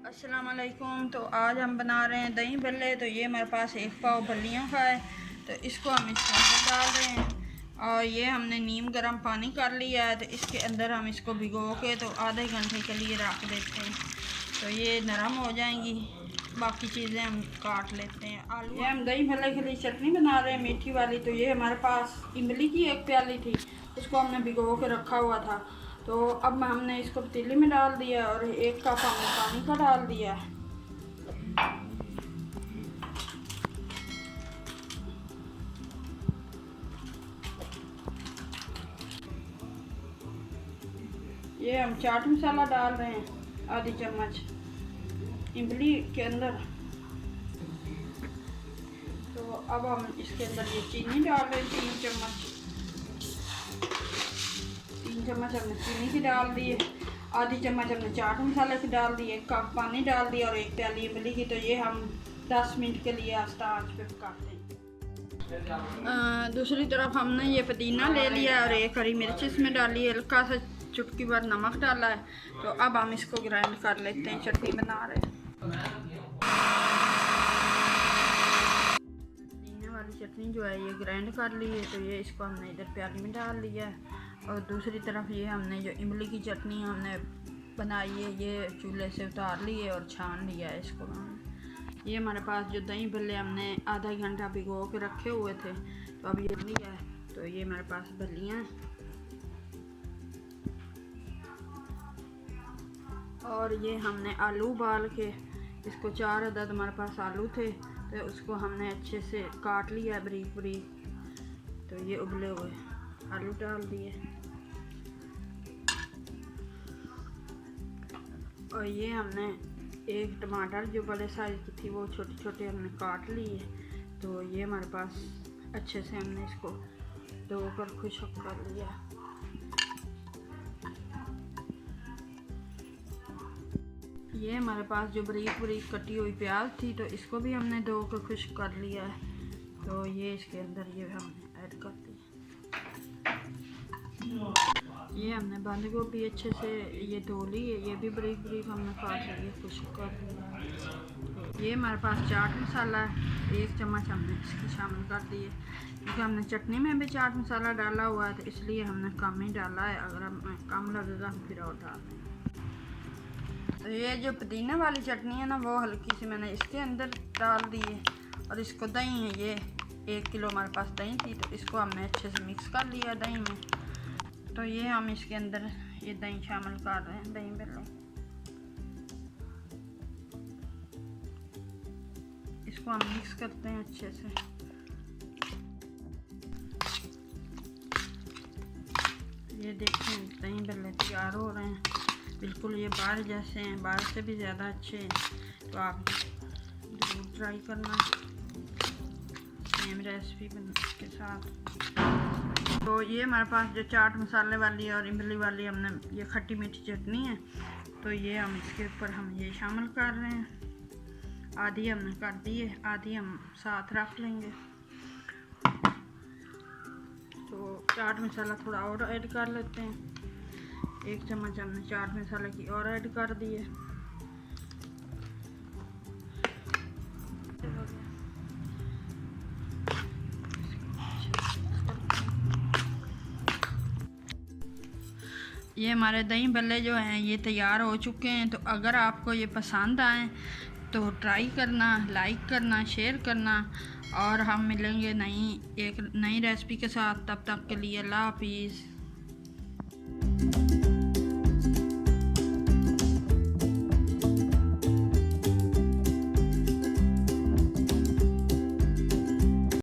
अस्सलाम वालेकुम। तो आज हम बना रहे हैं दही भल्ले। तो ये हमारे पास एक पाव भल्लियों का है, तो इसको हम इसके अंदर डाल रहे हैं। और ये हमने नीम गर्म पानी कर लिया है, तो इसके अंदर हम इसको भिगो के तो आधे घंटे के लिए रख देते हैं, तो ये नरम हो जाएंगी। बाकी चीज़ें हम काट लेते हैं। आलू ये हम दही भल्ले के लिए चटनी बना रहे हैं मीठी वाली। तो ये हमारे पास इमली की एक प्याली थी, उसको हमने भिगो के रखा हुआ था। तो अब हमने इसको पतीली में डाल दिया और एक कप हमने पानी का डाल दिया। ये हम चाट मसाला डाल रहे हैं आधी चम्मच इमली के अंदर। तो अब हम इसके अंदर ये चीनी डाल रहे हैं, 3 चम्मच हमने चीनी की डाल दी है। आधी चम्मच हमने चाट मसाले की डाल दी, 1 कप पानी डाल दिया और 1 प्याली इमली की। तो ये हम 10 मिनट के लिए आस्ता आंच पे पकाते हैं। दूसरी तरफ हमने ये पुदीना ले लिया और 1 हरी मिर्च इसमें डाली है, हल्का सा चुटकी भर नमक डाला है। तो अब हम इसको ग्राइंड कर लेते हैं, चटनी बना रहे हैं। पुदीने वाली चटनी जो है ये ग्राइंड कर ली है, तो ये इसको हमने इधर प्याली में डाल लिया है। और दूसरी तरफ ये हमने जो इमली की चटनी हमने बनाई है, ये चूल्हे से उतार ली है और छान लिया है इसको हमने। ये हमारे पास जो दही भल्ले हमने आधा घंटा भिगो के रखे हुए थे, तो अब ये लिया है। तो ये हमारे पास भल्लियाँ हैं और ये हमने आलू उबाल के, इसको 4 अदद हमारे पास आलू थे, तो उसको हमने अच्छे से काट लिया बारीक बारीक। तो ये उबले हुए आलू डाल दिए और ये हमने 1 टमाटर जो बड़े साइज़ की थी वो छोटे छोटे हमने काट लिए। तो ये हमारे पास अच्छे से हमने इसको धोकर खुश्क कर लिया। ये हमारे पास जो बारीक बारीक कटी हुई प्याज थी, तो इसको भी हमने धोकर खुश्क कर लिया है। तो ये इसके अंदर ये हमने ऐड कर दिया। ये हमने बंद गोभी अच्छे से ये धो ली है, ये भी बारीक बारीक हमने काट ली है, खुश्क कर लिया। ये हमारे पास चाट मसाला है, 1 चम्मच हमने इसकी शामिल कर दी है, क्योंकि हमने चटनी में भी चाट मसाला डाला हुआ है, तो इसलिए हमने कम ही डाला है। अगर हमें कम लगेगा हम फिर और डाल देंगे। तो ये जो पुदीना वाली चटनी है ना, वो हल्की सी मैंने इसके अंदर डाल दी है। और इसको दही है, ये 1 किलो हमारे पास दही थी, तो इसको हमने अच्छे से मिक्स कर लिया दही में। तो ये हम इसके अंदर ये दही शामिल कर रहे हैं, दही भल्ले। इसको हम मिक्स करते हैं अच्छे से। ये देखें दही भल्ले तैयार हो रहे हैं, बिल्कुल ये बाहर जैसे हैं, बाहर से भी ज़्यादा अच्छे हैं। तो आप ज़रूर ट्राई करना सेम रेसिपी के साथ। तो ये हमारे पास जो चाट मसाले वाली और इमली वाली हमने ये खट्टी मीठी चटनी है, तो ये हम इसके ऊपर हम ये शामिल कर रहे हैं। आधी हमने कर दी है, आधी हम साथ रख लेंगे। तो चाट मसाला थोड़ा और ऐड कर लेते हैं, 1 चम्मच हमने चाट मसाले की और ऐड कर दी है। ये हमारे दही भल्ले जो हैं ये तैयार हो चुके हैं। तो अगर आपको ये पसंद आए तो ट्राई करना, लाइक करना, शेयर करना। और हम मिलेंगे एक नई रेसिपी के साथ। तब तक के लिए अल्लाह हाफिज़।